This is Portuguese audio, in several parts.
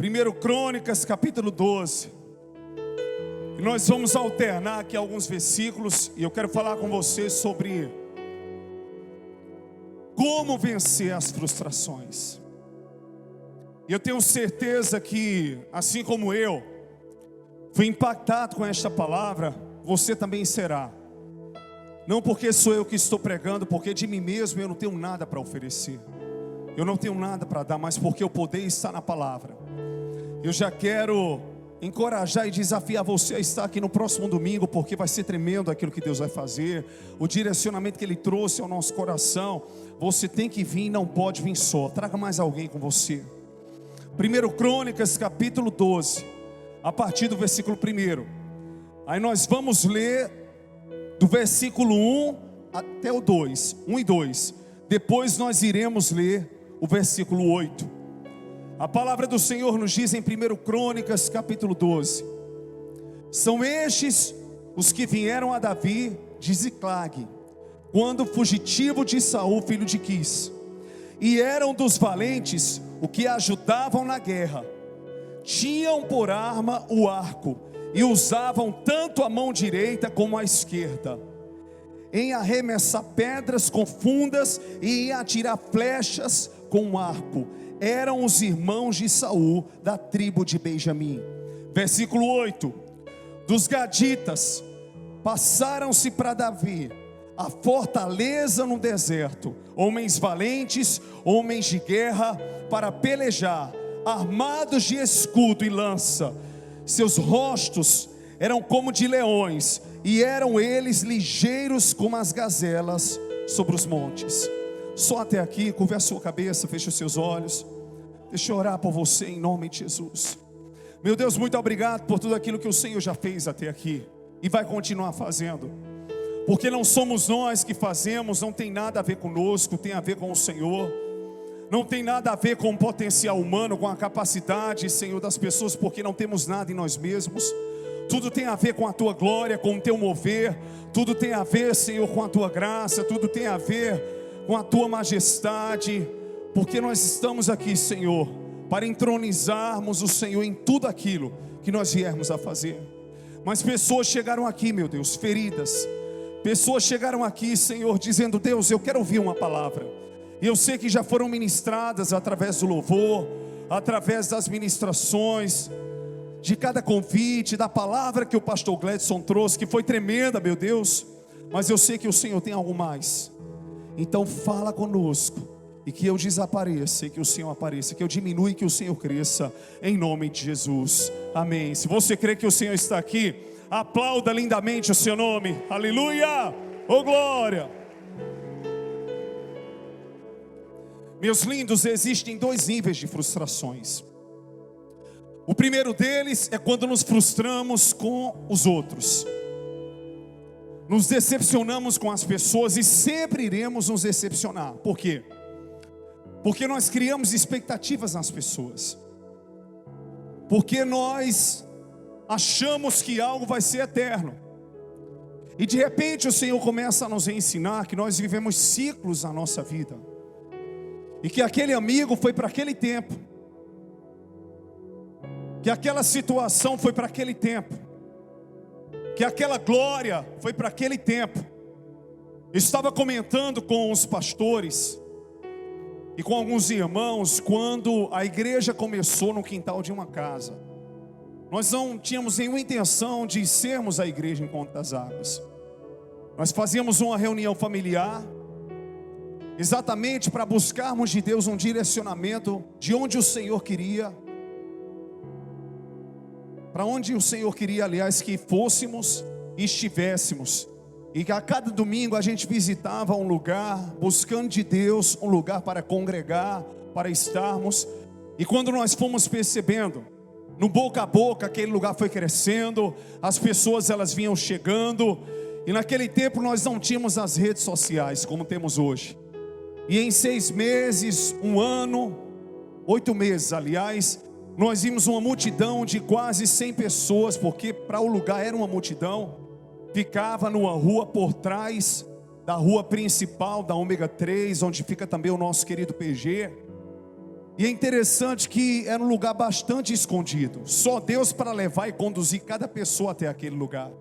1 Crônicas, capítulo 12. E nós vamos alternar aqui alguns versículos. E eu quero falar com você sobre como vencer as frustrações. E eu tenho certeza que, assim como eu fui impactado com esta palavra, você também será. Não porque sou eu que estou pregando, porque de mim mesmo eu não tenho nada para oferecer. Eu não tenho nada para dar, mas porque o poder está na palavra. Eu já quero encorajar e desafiar você a estar aqui no próximo domingo, porque vai ser tremendo aquilo que Deus vai fazer. O direcionamento que Ele trouxe ao nosso coração. Você tem que vir, não pode vir só. Traga mais alguém com você. 1 Crônicas, capítulo 12, a partir do versículo 1. Aí nós vamos ler do versículo 1 até o 2, 1 e 2. Depois nós iremos ler o versículo 8. A palavra do Senhor nos diz em 1 Crônicas, capítulo 12: São estes os que vieram a Davi de Ziclag, quando fugitivo de Saul, filho de Quis, e eram dos valentes o que ajudavam na guerra. Tinham por arma o arco, e usavam tanto a mão direita como a esquerda, em arremessar pedras com fundas e em atirar flechas com um arco. Eram os irmãos de Saul, da tribo de Benjamim. Versículo 8: Dos gaditas passaram-se para Davi a fortaleza no deserto, homens valentes, homens de guerra, para pelejar, armados de escudo e lança. Seus rostos eram como de leões, e eram eles ligeiros como as gazelas sobre os montes. Só até aqui. Curva a sua cabeça, feche os seus olhos. Deixa eu orar por você em nome de Jesus. Meu Deus, muito obrigado por tudo aquilo que o Senhor já fez até aqui e vai continuar fazendo. Porque não somos nós que fazemos, não tem nada a ver conosco, tem a ver com o Senhor. Não tem nada a ver com o potencial humano, com a capacidade, Senhor, das pessoas, porque não temos nada em nós mesmos. Tudo tem a ver com a Tua glória, com o Teu mover. Tudo tem a ver, Senhor, com a Tua graça. Tudo tem a ver com a Tua majestade. Porque nós estamos aqui, Senhor, para entronizarmos o Senhor em tudo aquilo que nós viermos a fazer. Mas pessoas chegaram aqui, meu Deus, feridas. Pessoas chegaram aqui, Senhor, dizendo: Deus, eu quero ouvir uma palavra. E eu sei que já foram ministradas através do louvor, através das ministrações, de cada convite, da palavra que o pastor Gledson trouxe, que foi tremenda, meu Deus. Mas eu sei que o Senhor tem algo mais. Então fala conosco, e que eu desapareça, e que o Senhor apareça, que eu diminua e que o Senhor cresça, em nome de Jesus, amém. Se você crê que o Senhor está aqui, aplauda lindamente o seu nome, aleluia, oh glória. Meus lindos, existem dois níveis de frustrações. O primeiro deles é quando nos frustramos com os outros. Nos decepcionamos com as pessoas e sempre iremos nos decepcionar. Por quê? Porque nós criamos expectativas nas pessoas. Porque nós achamos que algo vai ser eterno. E de repente o Senhor começa a nos ensinar que nós vivemos ciclos na nossa vida. E que aquele amigo foi para aquele tempo. Que aquela situação foi para aquele tempo. Que aquela glória foi para aquele tempo. Eu estava comentando com os pastores e com alguns irmãos, quando a igreja começou no quintal de uma casa. Nós não tínhamos nenhuma intenção de sermos a igreja Encontro das Águas. Nós fazíamos uma reunião familiar, exatamente para buscarmos de Deus um direcionamento de onde o Senhor queria, para onde o Senhor queria, aliás, que fôssemos e estivéssemos. E que a cada domingo a gente visitava um lugar, buscando de Deus um lugar para congregar, para estarmos. E quando nós fomos percebendo, no boca a boca, aquele lugar foi crescendo, as pessoas elas vinham chegando. E naquele tempo nós não tínhamos as redes sociais como temos hoje. E em 6 meses, 1 ano, 8 meses aliás, nós vimos uma multidão de quase 100 pessoas, porque para o lugar era uma multidão. Ficava numa rua por trás da rua principal da Ômega 3, onde fica também o nosso querido PG. E é interessante que era um lugar bastante escondido. Só Deus para levar e conduzir cada pessoa até aquele lugar.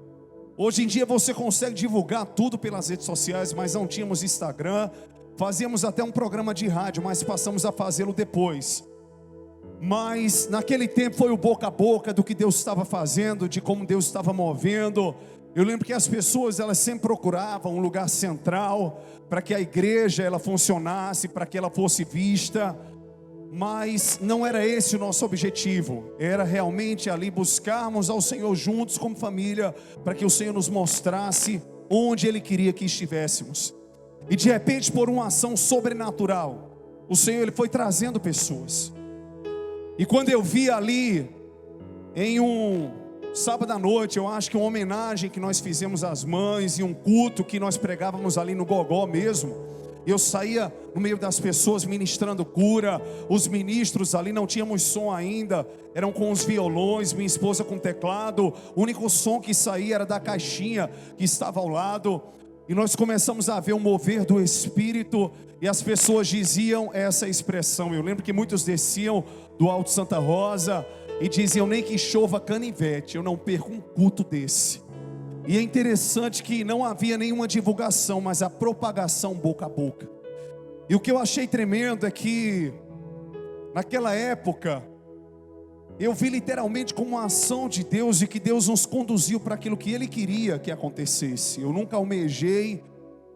Hoje em dia você consegue divulgar tudo pelas redes sociais, mas não tínhamos Instagram. Fazíamos até um programa de rádio, mas passamos a fazê-lo depois. Mas naquele tempo foi o boca a boca do que Deus estava fazendo, de como Deus estava movendo. Eu lembro que as pessoas, elas sempre procuravam um lugar central para que a igreja ela funcionasse, para que ela fosse vista. Mas não era esse o nosso objetivo. Era realmente ali buscarmos ao Senhor juntos como família, para que o Senhor nos mostrasse onde Ele queria que estivéssemos. E de repente, por uma ação sobrenatural, o Senhor Ele foi trazendo pessoas. E quando eu vi ali, em um sábado à noite, eu acho que uma homenagem que nós fizemos às mães, e um culto que nós pregávamos ali no Gogó mesmo, eu saía no meio das pessoas ministrando cura. Os ministros ali, não tínhamos som ainda, eram com os violões, minha esposa com teclado. O único som que saía era da caixinha que estava ao lado. E nós começamos a ver o mover do Espírito, e as pessoas diziam essa expressão. Eu lembro que muitos desciam do Alto Santa Rosa e diziam: nem que chova canivete, eu não perco um culto desse. E é interessante que não havia nenhuma divulgação, mas a propagação boca a boca. E o que eu achei tremendo é que naquela época eu vi literalmente como uma ação de Deus, e que Deus nos conduziu para aquilo que Ele queria que acontecesse. Eu nunca almejei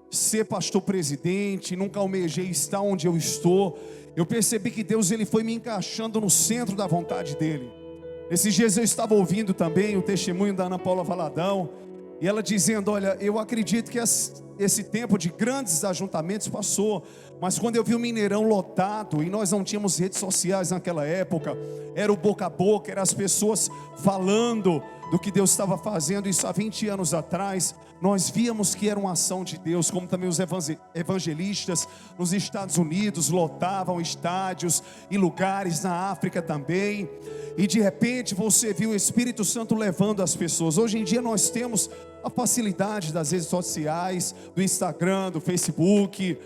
ser pastor presidente, nunca almejei estar onde eu estou. Eu percebi que Deus Ele foi me encaixando no centro da vontade dEle. Esses dias eu estava ouvindo também o testemunho da Ana Paula Valadão, e ela dizendo: olha, eu acredito que esse tempo de grandes ajuntamentos passou, mas quando eu vi o Mineirão lotado, e nós não tínhamos redes sociais naquela época, era o boca a boca, eram as pessoas falando do que Deus estava fazendo. Isso há 20 anos atrás, nós víamos que era uma ação de Deus, como também os evangelistas nos Estados Unidos lotavam estádios e lugares, na África também. E de repente você viu o Espírito Santo levando as pessoas. Hoje em dia nós temos a facilidade das redes sociais, do Instagram, do Facebook,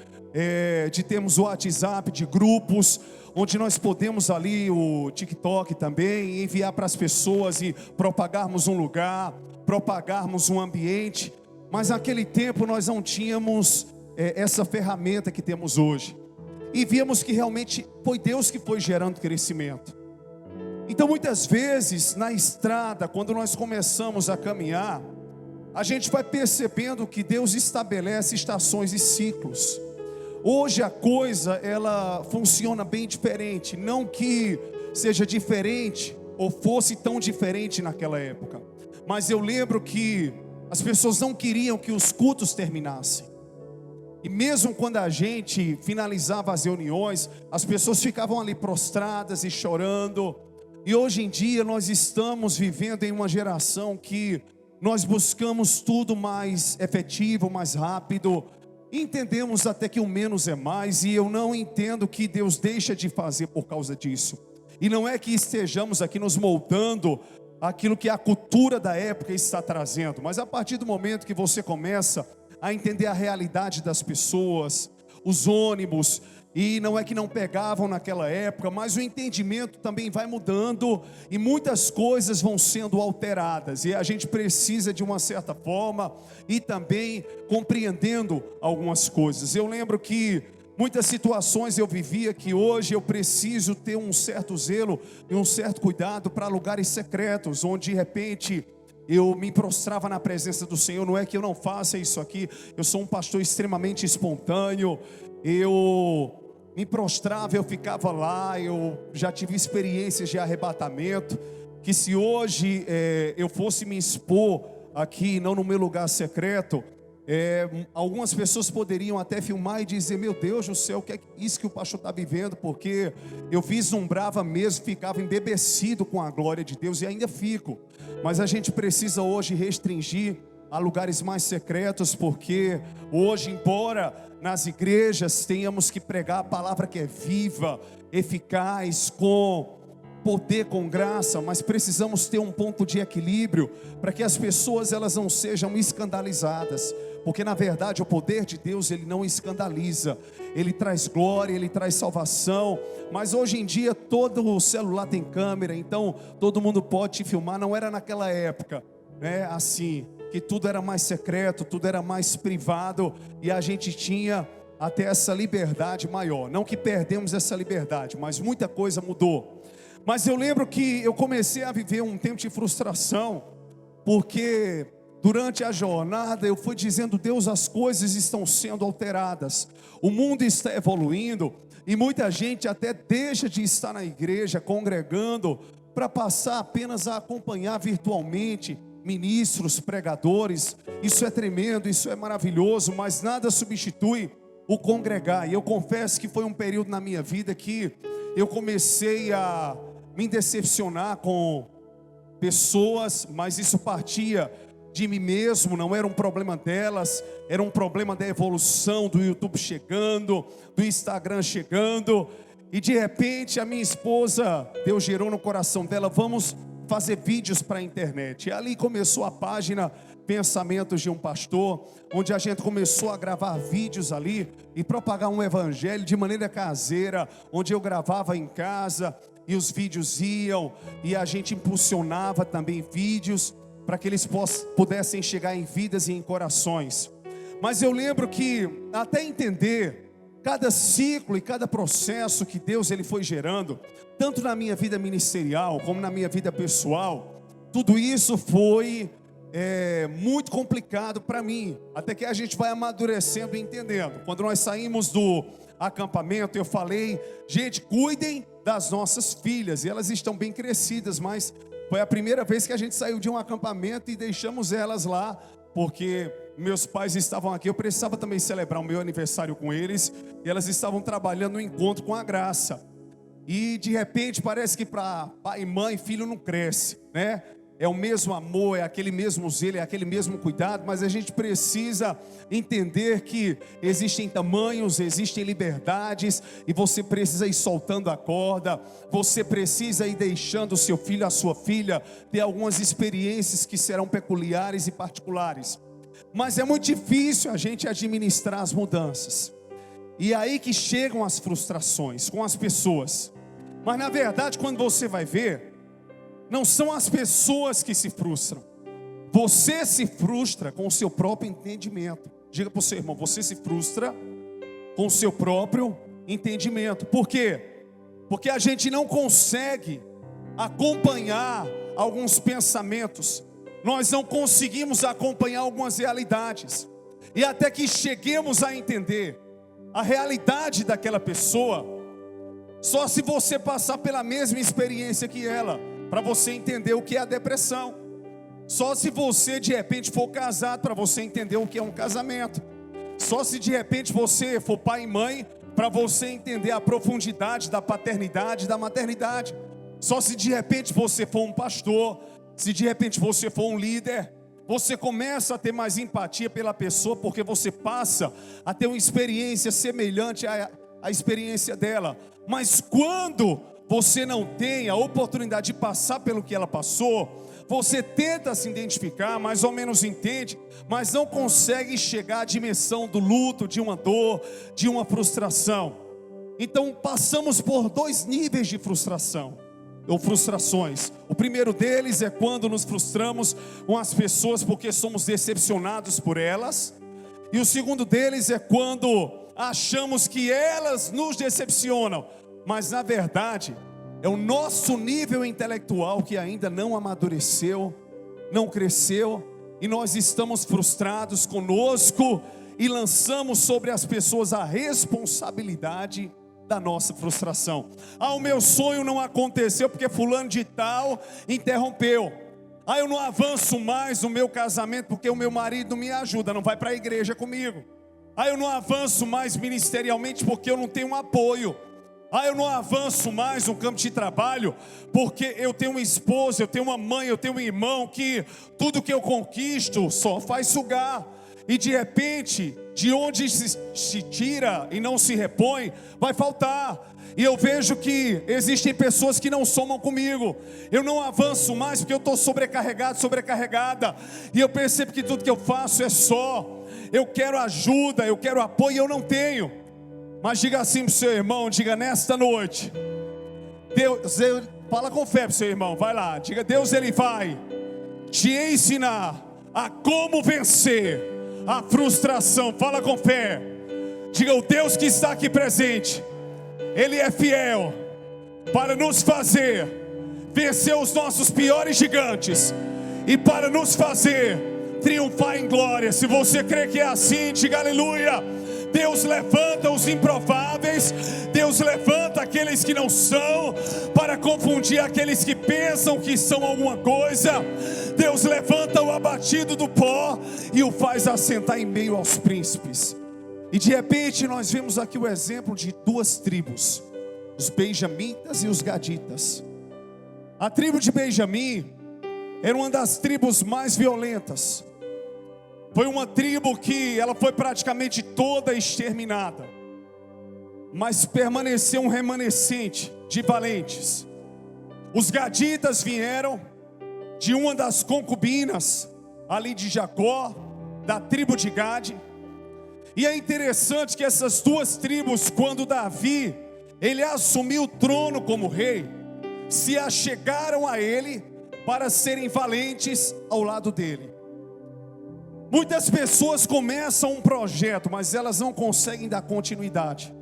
de termos o WhatsApp, de grupos, onde nós podemos ali, o TikTok também, enviar para as pessoas e propagarmos um lugar, propagarmos um ambiente. Mas naquele tempo nós não tínhamos essa ferramenta que temos hoje. E víamos que realmente foi Deus que foi gerando crescimento. Então muitas vezes na estrada, quando nós começamos a caminhar, a gente vai percebendo que Deus estabelece estações e ciclos. Hoje a coisa ela funciona bem diferente, não que seja diferente ou fosse tão diferente naquela época, mas eu lembro que as pessoas não queriam que os cultos terminassem. E mesmo quando a gente finalizava as reuniões, as pessoas ficavam ali prostradas e chorando. E hoje em dia nós estamos vivendo em uma geração que nós buscamos tudo mais efetivo, mais rápido. Entendemos até que o menos é mais, e eu não entendo que Deus deixa de fazer por causa disso. E não é que estejamos aqui nos moldando aquilo que a cultura da época está trazendo, mas a partir do momento que você começa a entender a realidade das pessoas, os ônibus, e não é que não pegavam naquela época, mas o entendimento também vai mudando, e muitas coisas vão sendo alteradas, e a gente precisa de uma certa forma, e também compreendendo algumas coisas. Eu lembro que muitas situações eu vivia que hoje eu preciso ter um certo zelo e um certo cuidado para lugares secretos, onde de repente eu me prostrava na presença do Senhor. Não é que eu não faça isso aqui, eu sou um pastor extremamente espontâneo, eu me prostrava, eu ficava lá. Eu já tive experiências de arrebatamento, que se hoje eu fosse me expor aqui, não no meu lugar secreto, algumas pessoas poderiam até filmar e dizer: meu Deus do céu, o que é isso que o pastor está vivendo? Porque eu vislumbrava mesmo, ficava embebecido com a glória de Deus, e ainda fico. Mas a gente precisa hoje restringir a lugares mais secretos, porque hoje, embora nas igrejas tenhamos que pregar a palavra que é viva, eficaz, com poder, com graça, mas precisamos ter um ponto de equilíbrio, para que as pessoas elas não sejam escandalizadas, porque na verdade o poder de Deus, ele não escandaliza, ele traz glória, ele traz salvação. Mas hoje em dia todo o celular tem câmera, então todo mundo pode te filmar. Não era naquela época, né, assim, que tudo era mais secreto, tudo era mais privado, e a gente tinha até essa liberdade maior. Não que perdemos essa liberdade, mas muita coisa mudou. Mas eu lembro que eu comecei a viver um tempo de frustração, porque durante a jornada eu fui dizendo: Deus, as coisas estão sendo alteradas, o mundo está evoluindo, e muita gente até deixa de estar na igreja, congregando, para passar apenas a acompanhar virtualmente ministros, pregadores. Isso é tremendo, isso é maravilhoso, mas nada substitui o congregar. E eu confesso que foi um período na minha vida que eu comecei a me decepcionar com pessoas, mas isso partia de mim mesmo, não era um problema delas, era um problema da evolução, do YouTube chegando, do Instagram chegando. E de repente a minha esposa, Deus gerou no coração dela: vamos fazer vídeos para a internet. E ali começou a página Pensamentos de um Pastor, onde a gente começou a gravar vídeos ali e propagar um evangelho de maneira caseira, onde eu gravava em casa e os vídeos iam, e a gente impulsionava também vídeos para que eles pudessem chegar em vidas e em corações. Mas eu lembro que até entender cada ciclo e cada processo que Deus ele foi gerando, tanto na minha vida ministerial como na minha vida pessoal, tudo isso foi muito complicado para mim, até que a gente vai amadurecendo e entendendo. Quando nós saímos do acampamento, eu falei: gente, cuidem das nossas filhas, e elas estão bem crescidas, mas foi a primeira vez que a gente saiu de um acampamento e deixamos elas lá, porque meus pais estavam aqui, eu precisava também celebrar o meu aniversário com eles, e elas estavam trabalhando no encontro com a graça. E de repente parece que para pai, mãe, filho não cresce, né? É o mesmo amor, é aquele mesmo zelo, é aquele mesmo cuidado, mas a gente precisa entender que existem tamanhos, existem liberdades, e você precisa ir soltando a corda, você precisa ir deixando o seu filho, a sua filha, ter algumas experiências que serão peculiares e particulares. Mas é muito difícil a gente administrar as mudanças, e é aí que chegam as frustrações com as pessoas. Mas na verdade, quando você vai ver, não são as pessoas que se frustram, você se frustra com o seu próprio entendimento. Diga para o seu irmão: você se frustra com o seu próprio entendimento. Por quê? Porque a gente não consegue acompanhar alguns pensamentos, nós não conseguimos acompanhar algumas realidades, e até que cheguemos a entender a realidade daquela pessoa, só se você passar pela mesma experiência que ela, para você entender o que é a depressão. Só se você de repente for casado, para você entender o que é um casamento. Só se de repente você for pai e mãe, para você entender a profundidade da paternidade e da maternidade. Só se de repente você for um pastor, se de repente você for um líder, você começa a ter mais empatia pela pessoa, porque você passa a ter uma experiência semelhante à experiência dela. Mas quando você não tem a oportunidade de passar pelo que ela passou, você tenta se identificar, mais ou menos entende, mas não consegue chegar à dimensão do luto, de uma dor, de uma frustração. Então passamos por dois níveis de frustração, ou frustrações. O primeiro deles é quando nos frustramos com as pessoas porque somos decepcionados por elas. E o segundo deles é quando achamos que elas nos decepcionam, mas na verdade é o nosso nível intelectual que ainda não amadureceu, não cresceu, e nós estamos frustrados conosco e lançamos sobre as pessoas a responsabilidade da nossa frustração. O meu sonho não aconteceu porque fulano de tal interrompeu. Eu não avanço mais no meu casamento porque o meu marido não me ajuda, não vai para a igreja comigo. Eu não avanço mais ministerialmente porque eu não tenho um apoio. Eu não avanço mais no campo de trabalho porque eu tenho uma esposa, eu tenho uma mãe, eu tenho um irmão que tudo que eu conquisto só faz sugar. E de repente, de onde se tira e não se repõe, vai faltar. E eu vejo que existem pessoas que não somam comigo. Eu não avanço mais porque eu estou sobrecarregado, sobrecarregada. E eu percebo que tudo que eu faço é só. eu quero ajuda, eu quero apoio, eu não tenho. Mas diga assim para o seu irmão, diga: nesta noite, Deus, fala com fé para o seu irmão, vai lá, diga: Deus, Ele vai te ensinar a como vencer a frustração. Fala com fé, diga: o Deus que está aqui presente, Ele é fiel para nos fazer vencer os nossos piores gigantes e para nos fazer triunfar em glória. Se você crê que é assim, diga aleluia. Deus levanta os improváveis, Deus levanta aqueles que não são, para confundir aqueles que pensam que são alguma coisa. Deus levanta o abatido do pó e o faz assentar em meio aos príncipes. E de repente nós vemos aqui o exemplo de duas tribos, os benjamitas e os gaditas. A tribo de Benjamim era uma das tribos mais violentas. Foi uma tribo que ela foi praticamente toda exterminada, mas permaneceu um remanescente de valentes. Os gaditas vieram de uma das concubinas ali de Jacó, da tribo de Gade. E é interessante que essas duas tribos, quando Davi ele assumiu o trono como rei, se achegaram a ele para serem valentes ao lado dele. Muitas pessoas começam um projeto, mas elas não conseguem dar continuidade.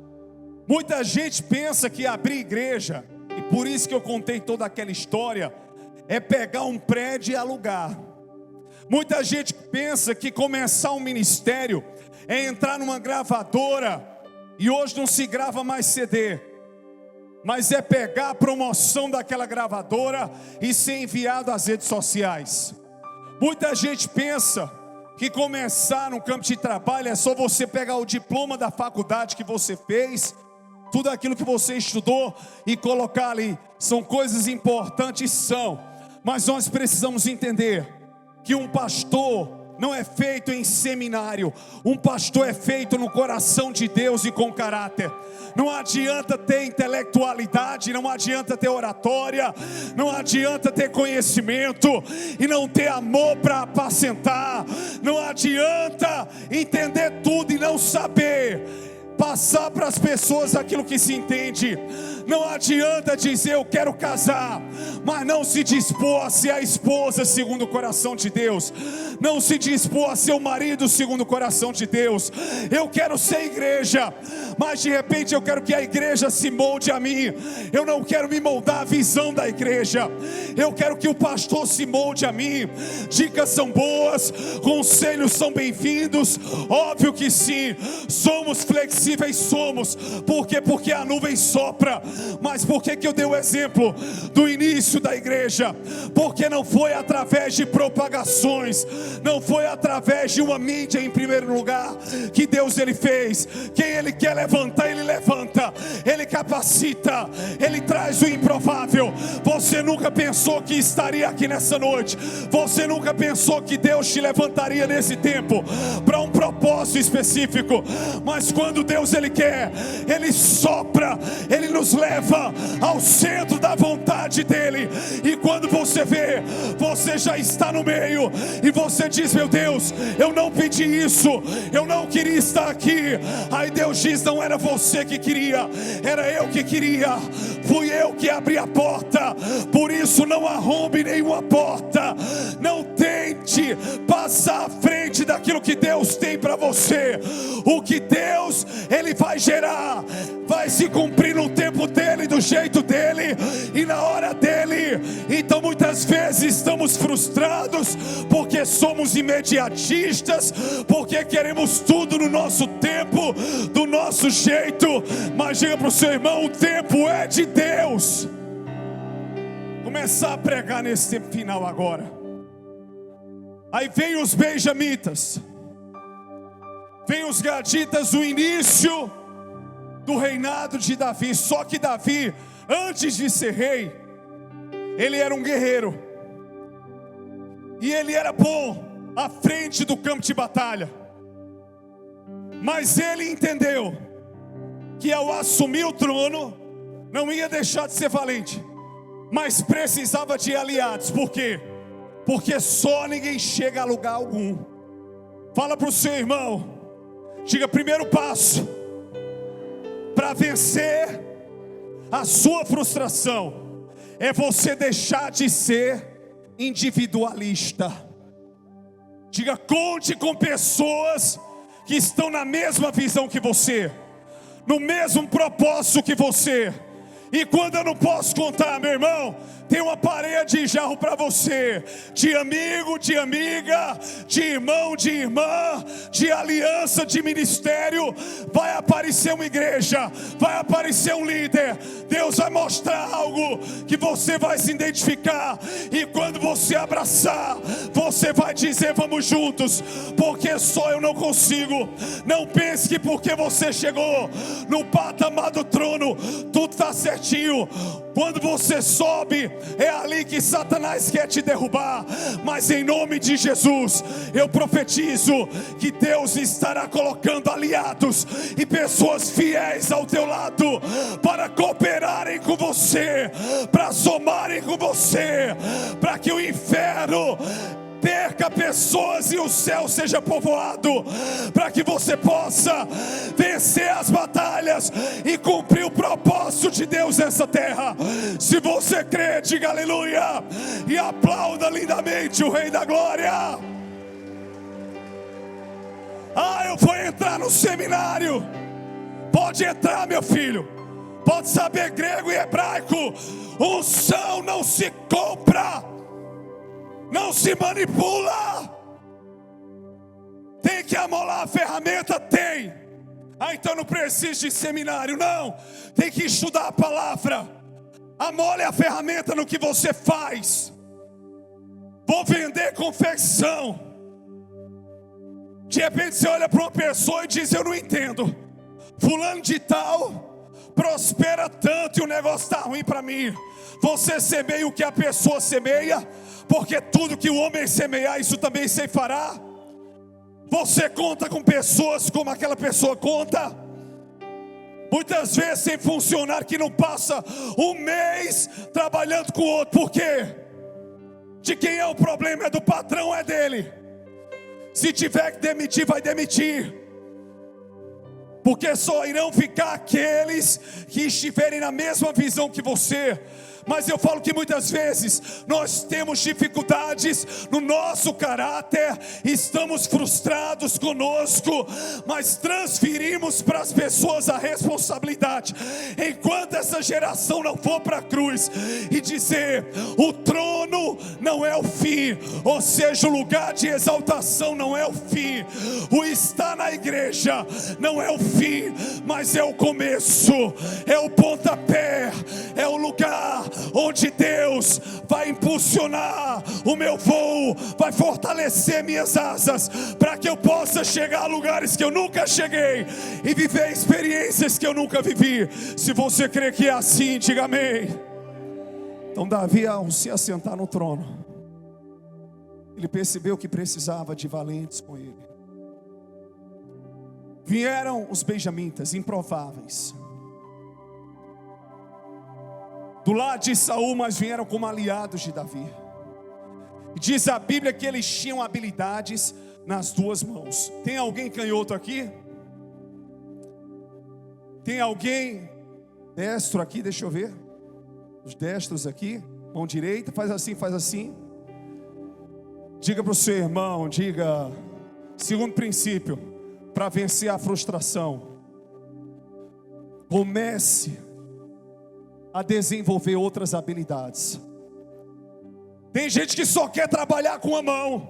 Muita gente pensa que abrir igreja, e por isso que eu contei toda aquela história, é pegar um prédio e alugar. Muita gente pensa que começar um ministério é entrar numa gravadora, e hoje não se grava mais CD, mas é pegar a promoção daquela gravadora e ser enviado às redes sociais. Muita gente pensa que começar no campo de trabalho é só você pegar o diploma da faculdade que você fez, tudo aquilo que você estudou e colocar ali. São coisas importantes, são, mas nós precisamos entender que um pastor não é feito em seminário, um pastor é feito no coração de Deus e com caráter. Não adianta ter intelectualidade, não adianta ter oratória, não adianta ter conhecimento e não ter amor para apacentar, não adianta entender tudo e não saber passar para as pessoas aquilo que se entende. Não adianta dizer eu quero casar, mas não se dispor a ser a esposa segundo o coração de Deus, não se dispor a ser o marido segundo o coração de Deus. Eu quero ser igreja, mas de repente eu quero que a igreja se molde a mim. Eu não quero me moldar à visão da igreja, eu quero que o pastor se molde a mim. Dicas são boas, conselhos são bem-vindos, óbvio que sim. Somos flexíveis, somos, porque a nuvem sopra. Mas por que eu dei o exemplo do início da igreja? Porque não foi através de propagações, não foi através de uma mídia em primeiro lugar que Deus ele fez. Quem ele quer levantar, ele levanta, ele capacita, ele traz o improvável. Você nunca pensou que estaria aqui nessa noite, você nunca pensou que Deus te levantaria nesse tempo para um propósito específico, mas quando Deus ele quer, ele sopra, ele nos leva ao centro da vontade dele. E quando você vê, você já está no meio e você diz: meu Deus, eu não pedi isso, eu não queria estar aqui. Aí Deus diz: não era você que queria, era eu que queria, fui eu que abri a porta. Por isso não arrombe nenhuma porta, não tente passar à frente daquilo que Deus tem para você. O que Deus ele vai gerar, vai se cumprir no tempo dele, do jeito dele e na hora dele. Então muitas vezes estamos frustrados porque somos imediatistas, porque queremos tudo no nosso tempo, do nosso jeito. Mas diga para o seu irmão: o tempo é de Deus. Começar a pregar nesse tempo final agora. Aí vem os benjamitas, vem os gaditas, o início do reinado de Davi. Só que Davi, antes de ser rei, ele era um guerreiro, e ele era bom à frente do campo de batalha. Mas ele entendeu que ao assumir o trono, não ia deixar de ser valente, mas precisava de aliados. Por quê? Porque só ninguém chega a lugar algum Fala para o seu irmão. Diga: primeiro passo para vencer a sua frustração é você deixar de ser individualista. Diga: conte com pessoas que estão na mesma visão que você, no mesmo propósito que você. E quando eu não posso contar, meu irmão, tem uma parede de jarro para você, de amigo, de amiga, de irmão, de irmã, de aliança, de ministério. Vai aparecer uma igreja, vai aparecer um líder. Deus vai mostrar algo que você vai se identificar. E quando você abraçar, você vai dizer: vamos juntos, porque só eu não consigo. Não pense que porque você chegou no patamar do trono, tudo está certinho. Quando você sobe, é ali que Satanás quer te derrubar. Mas em nome de Jesus, eu profetizo que Deus estará colocando aliados e pessoas fiéis ao teu lado, para cooperarem com você, para somarem com você, para que o inferno perca pessoas e o céu seja povoado, para que você possa vencer as batalhas e cumprir o propósito de Deus nessa terra. Se você crê, diga aleluia e aplauda lindamente o Rei da Glória. Eu vou entrar no seminário. Pode entrar, meu filho, pode saber grego e hebraico. Unção não se compra, não se manipula. Tem que amolar a ferramenta? Tem. Então não precisa de seminário, não. Tem que estudar a palavra. Amole a ferramenta no que você faz. Vou vender confecção. De repente você olha para uma pessoa e diz: eu não entendo. Fulano de tal prospera tanto e o negócio está ruim para mim. Você semeia o que a pessoa semeia, porque tudo que o homem semear, isso também ceifará. Você conta com pessoas como aquela pessoa conta. Muitas vezes tem funcionário que não passa um mês trabalhando com o outro. Por quê? De quem é o problema? É do patrão, é dele. Se tiver que demitir, vai demitir. Porque só irão ficar aqueles que estiverem na mesma visão que você. Mas eu falo que muitas vezes nós temos dificuldades no nosso caráter, estamos frustrados conosco, mas transferimos para as pessoas a responsabilidade. Enquanto essa geração não for para a cruz e dizer: o trono não é o fim, ou seja, o lugar de exaltação não é o fim, o estar na igreja não é o fim, mas é o começo, é o pontapé, é o lugar onde Deus vai impulsionar o meu voo, vai fortalecer minhas asas, para que eu possa chegar a lugares que eu nunca cheguei e viver experiências que eu nunca vivi. Se você crê que é assim, diga amém. Então Davi, ao se assentar no trono, ele percebeu que precisava de valentes com ele. Vieram os benjamitas, improváveis, do lado de Saul, mas vieram como aliados de Davi. Diz a Bíblia que eles tinham habilidades nas duas mãos. Tem alguém canhoto aqui? Tem alguém destro aqui? Deixa eu ver. Os destros aqui, mão direita, faz assim, faz assim. Diga para o seu irmão, diga: segundo princípio, para vencer a frustração, comece a desenvolver outras habilidades. Tem gente que só quer trabalhar com a mão,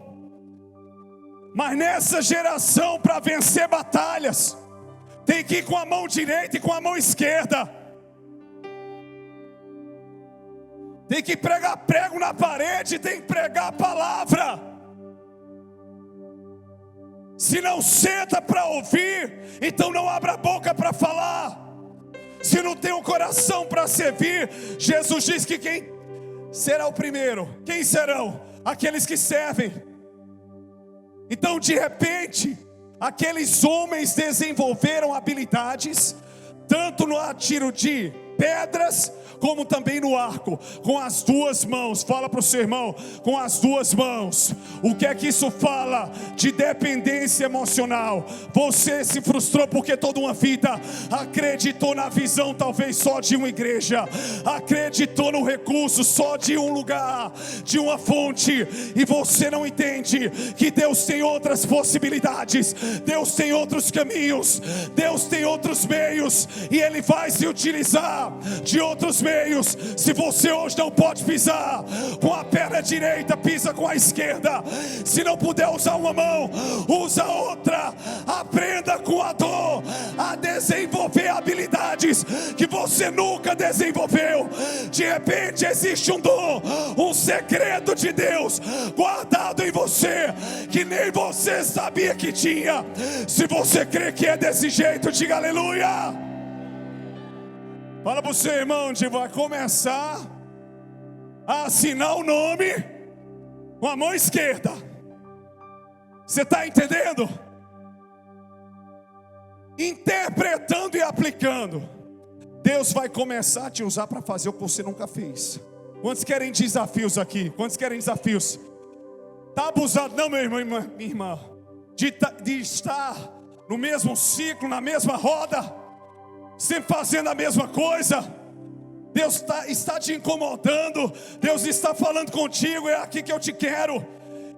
mas nessa geração, para vencer batalhas, tem que ir com a mão direita e com a mão esquerda. Tem que pregar prego na parede, tem que pregar a palavra. Se não senta para ouvir, então não abra a boca para falar. Se não tem um coração para servir, Jesus diz que quem será o primeiro? Quem serão? Aqueles que servem. Então de repente, aqueles homens desenvolveram habilidades, tanto no atiro de pedras, como também no arco, com as duas mãos. Fala para o seu irmão, com as duas mãos. O que é que isso fala? De dependência emocional. Você se frustrou porque toda uma vida acreditou na visão talvez só de uma igreja, acreditou no recurso só de um lugar, de uma fonte, e você não entende que Deus tem outras possibilidades, Deus tem outros caminhos, Deus tem outros meios, e Ele vai se utilizar de outros meios. Se você hoje não pode pisar com a perna direita, pisa com a esquerda. Se não puder usar uma mão, usa outra. Aprenda com a dor a desenvolver habilidades que você nunca desenvolveu. De repente existe um dom, um segredo de Deus guardado em você, que nem você sabia que tinha. Se você crê que é desse jeito, diga aleluia. Fala para o seu irmão, onde vai começar a assinar o nome com a mão esquerda. Você está entendendo? Interpretando e aplicando. Deus vai começar a te usar para fazer o que você nunca fez. Quantos querem desafios aqui? Quantos querem desafios? Está abusado não, meu irmão, minha irmã, de estar no mesmo ciclo, na mesma roda, sempre fazendo a mesma coisa? Deus está te incomodando. Deus está falando contigo, é aqui que eu te quero.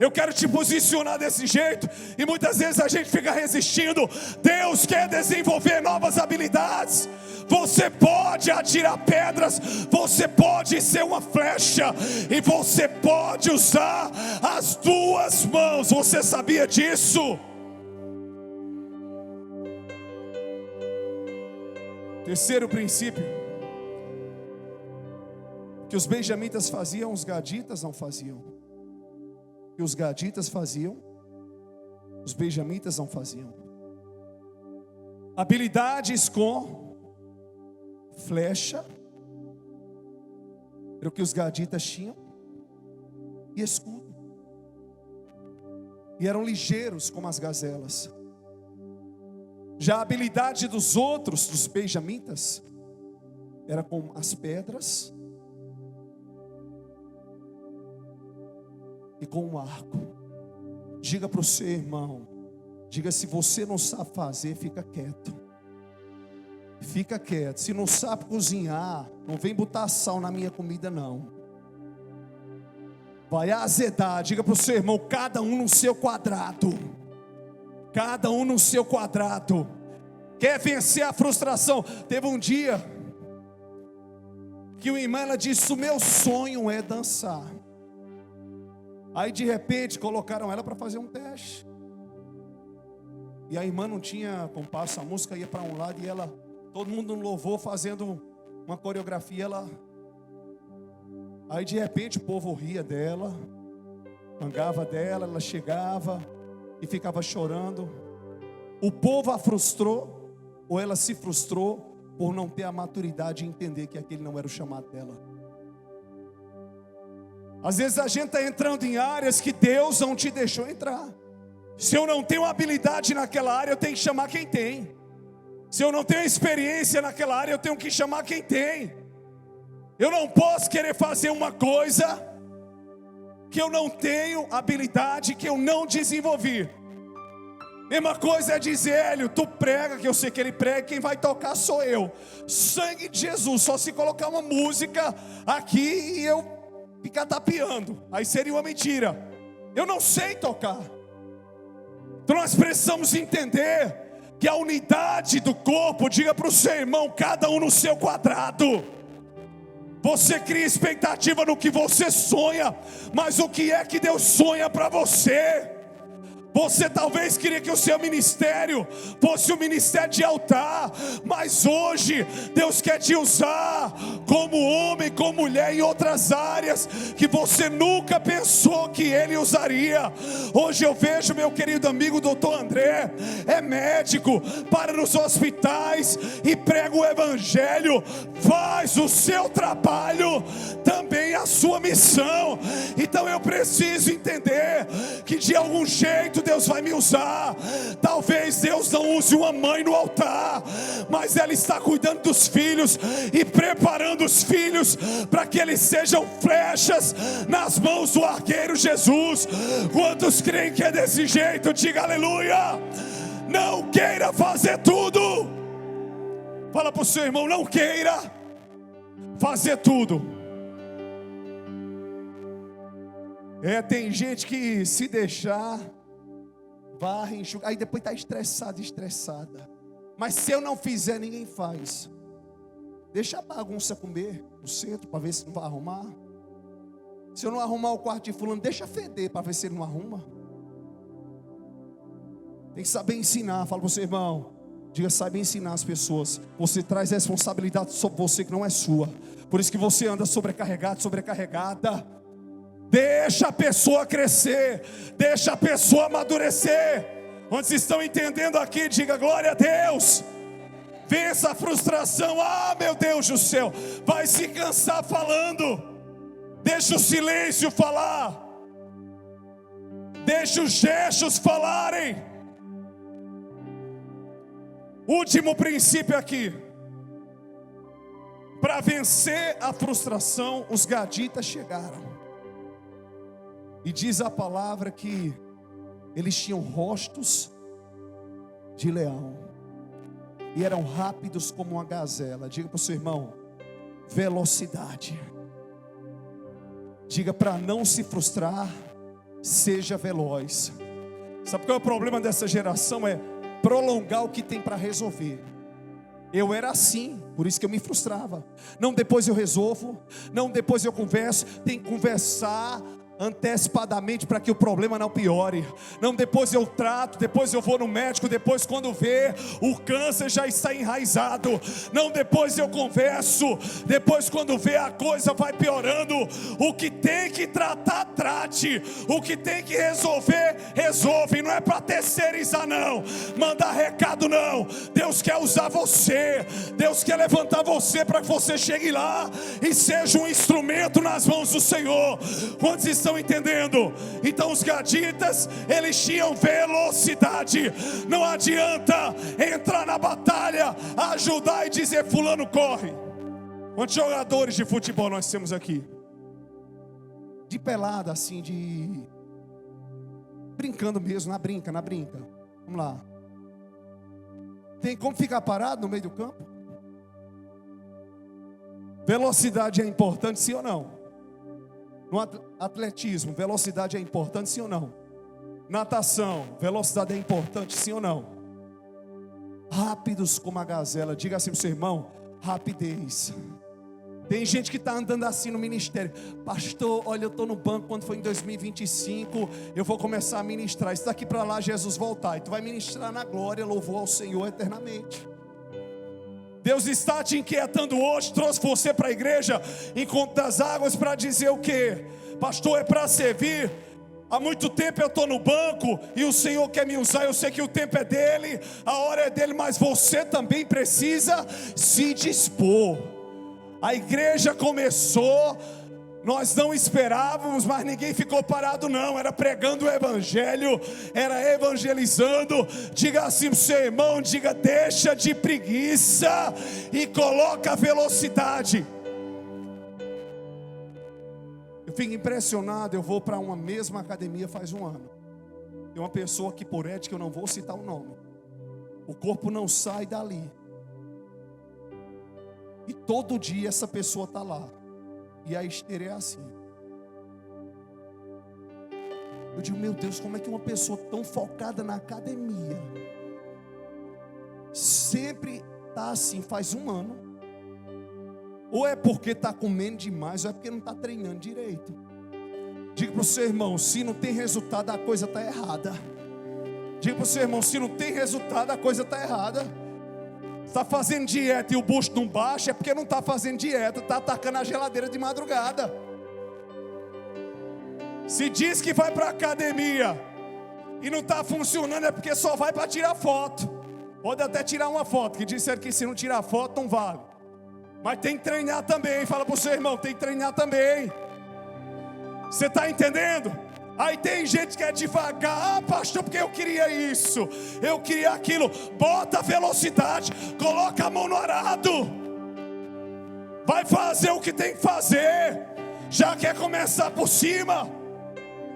Eu quero te posicionar desse jeito. E muitas vezes a gente fica resistindo. Deus quer desenvolver novas habilidades. Você pode atirar pedras, você pode ser uma flecha, e você pode usar as duas mãos. Você sabia disso? Terceiro princípio: o que os benjamitas faziam, os gaditas não faziam. O que os gaditas faziam, os benjamitas não faziam. Habilidades com flecha era o que os gaditas tinham, e escudo, e eram ligeiros como as gazelas. Já a habilidade dos outros, dos benjamitas, era com as pedras e com o arco. Diga para o seu irmão, diga: se você não sabe fazer, fica quieto. Fica quieto. Se não sabe cozinhar, não vem botar sal na minha comida não. Vai azedar. Diga para o seu irmão, cada um no seu quadrado. Cada um no seu quadrado. Quer vencer a frustração? Teve um dia que uma irmã, ela disse: o meu sonho é dançar. Aí de repente colocaram ela para fazer um teste. E a irmã não tinha compasso, a música ia para um lado e ela, todo mundo no louvor fazendo uma coreografia. Aí de repente o povo ria dela, mangava dela, ela chegava e ficava chorando. O povo a frustrou, ou ela se frustrou por não ter a maturidade de entender que aquele não era o chamado dela. Às vezes a gente está entrando em áreas que Deus não te deixou entrar. Se eu não tenho habilidade naquela área, eu tenho que chamar quem tem. Se eu não tenho experiência naquela área, eu tenho que chamar quem tem. Eu não posso querer fazer uma coisa que eu não tenho habilidade, que eu não desenvolvi. Mesma coisa é dizer: Hélio, tu prega, que eu sei que ele prega, quem vai tocar sou eu. Sangue de Jesus, só se colocar uma música aqui e eu ficar tapeando, aí seria uma mentira. Eu não sei tocar. Então nós precisamos entender que a unidade do corpo, diga para o seu irmão, cada um no seu quadrado. Você cria expectativa no que você sonha, mas o que é que Deus sonha para você? Você talvez queria que o seu ministério fosse um ministério de altar, mas hoje Deus quer te usar como homem, como mulher em outras áreas que você nunca pensou que Ele usaria. Hoje eu vejo meu querido amigo Dr. André, é médico, para nos hospitais e prega o evangelho, faz o seu trabalho. Também tem a sua missão. Então eu preciso entender que de algum jeito Deus vai me usar. Talvez Deus não use uma mãe no altar, mas ela está cuidando dos filhos e preparando os filhos para que eles sejam flechas nas mãos do arqueiro Jesus. Quantos creem que é desse jeito? Diga aleluia. Não queira fazer tudo. Fala para o seu irmão: não queira fazer tudo. Tem gente que se deixar, varre, enxuga, aí depois está estressado, estressada. Mas se eu não fizer, ninguém faz. Deixa a bagunça comer no centro para ver se não vai arrumar. Se eu não arrumar o quarto de fulano, deixa feder para ver se ele não arruma. Tem que saber ensinar. Fala para o seu irmão, diga: saiba ensinar as pessoas. Você traz responsabilidade sobre você que não é sua. Por isso que você anda sobrecarregado, sobrecarregada. Deixa a pessoa crescer, deixa a pessoa amadurecer. Onde vocês estão entendendo aqui, diga glória a Deus. Vença a frustração. Ah, meu Deus do céu, vai se cansar falando. Deixa o silêncio falar. Deixa os gestos falarem. Último princípio aqui. Para vencer a frustração, os gaditas chegaram. E diz a palavra que eles tinham rostos de leão e eram rápidos como uma gazela. Diga para o seu irmão: velocidade. Diga: para não se frustrar, seja veloz. Sabe qual é o problema dessa geração? É prolongar o que tem para resolver. Eu era assim, por isso que eu me frustrava. Não, depois eu resolvo. Não, depois eu converso. Tem que conversar antecipadamente para que o problema não piore. Não, depois eu trato, depois eu vou no médico, depois quando vê, o câncer já está enraizado. Não, depois eu converso, depois quando vê a coisa vai piorando. O que tem que tratar, trate. O que tem que resolver, resolve. Não é para terceirizar não, mandar recado não. Deus quer usar você. Deus quer levantar você para que você chegue lá e seja um instrumento nas mãos do Senhor. Quantos estão entendendo? Então os gaditas, eles tinham velocidade. Não adianta entrar na batalha, ajudar e dizer fulano corre. Quantos jogadores de futebol nós temos aqui? De pelada assim, de brincando mesmo, na brinca. Vamos lá. Tem como ficar parado no meio do campo? Velocidade é importante, sim ou não? No atletismo, velocidade é importante, sim ou não? Natação, velocidade é importante, sim ou não? Rápidos como a gazela. Diga assim para o seu irmão: rapidez. Tem gente que está andando assim no ministério: pastor, olha, eu estou no banco. Quando for em 2025 eu vou começar a ministrar. Isso daqui para lá Jesus voltar, e tu vai ministrar na glória, louvor ao Senhor eternamente. Deus está te inquietando hoje, trouxe você para a igreja Encontro das Águas para dizer o quê? Pastor, é para servir. Há muito tempo eu estou no banco e o Senhor quer me usar. Eu sei que o tempo é dele, a hora é dele, mas você também precisa se dispor. A igreja começou, nós não esperávamos, mas ninguém ficou parado não. Era pregando o evangelho, era evangelizando. Diga assim para o seu irmão, diga: deixa de preguiça e coloca velocidade. Eu fico impressionado, eu vou para uma mesma academia faz um ano. Tem uma pessoa aqui por ética, eu não vou citar o nome. O corpo não sai dali. E todo dia essa pessoa está lá. E a esteira é assim. Eu digo: meu Deus, como é que uma pessoa tão focada na academia sempre está assim, faz um ano? Ou é porque está comendo demais, ou é porque não está treinando direito. Diga para o seu irmão: se não tem resultado, a coisa está errada. Diga para o seu irmão: se não tem resultado, a coisa está errada. Está fazendo dieta e o bucho não baixa, é porque não está fazendo dieta, está atacando a geladeira de madrugada. Se diz que vai para a academia e não está funcionando, é porque só vai para tirar foto. Pode até tirar uma foto, que disseram que se não tirar foto não vale. Mas tem que treinar também. Fala para o seu irmão: tem que treinar também. Você está entendendo? Aí tem gente que é devagar. Ah, pastor, porque eu queria isso, eu queria aquilo. Bota a velocidade, coloca a mão no arado. Vai fazer o que tem que fazer. Já quer começar por cima.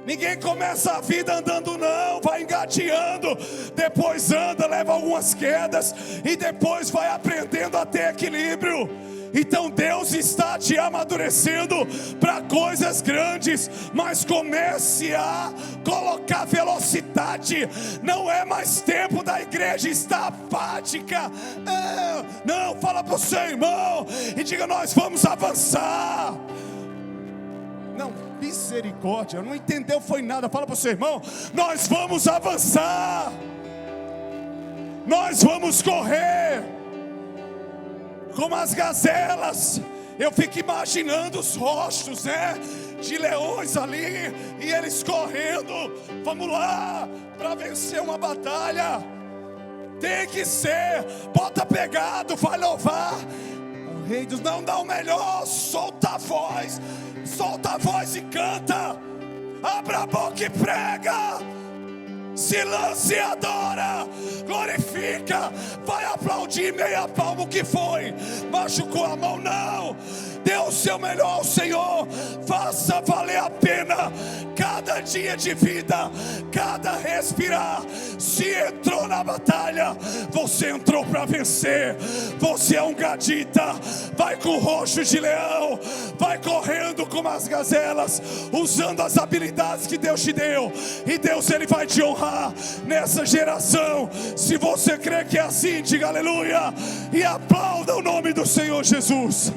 Ninguém começa a vida andando não. Vai engateando, depois anda, leva algumas quedas, e depois vai aprendendo a ter equilíbrio. Então Deus está te amadurecendo para coisas grandes, mas comece a colocar velocidade. Não é mais tempo da igreja estar apática. Não, fala para o seu irmão e diga: nós vamos avançar. Não, misericórdia, não entendeu foi nada. Fala para o seu irmão: nós vamos avançar. Nós vamos correr como as gazelas. Eu fico imaginando os rostos, de leões ali, e eles correndo. Vamos lá, para vencer uma batalha. Tem que ser. Bota pegado, vai louvar o Rei dos... Não dá o melhor, solta a voz. Solta a voz e canta. Abra a boca e prega. Se lance e adora. Glorifica. Vai aplaudir meia palma. O que foi? Machucou a mão? Não. Dê o seu melhor ao Senhor. Faça valer a pena cada dia de vida, cada respirar. Se entrou na batalha, você entrou para vencer. Você é um gadita. Vai com o roxo de leão. Vai correndo como as gazelas, usando as habilidades que Deus te deu. E Deus, Ele vai te honrar nessa geração. Se você crê que é assim, diga aleluia e aplauda o nome do Senhor Jesus.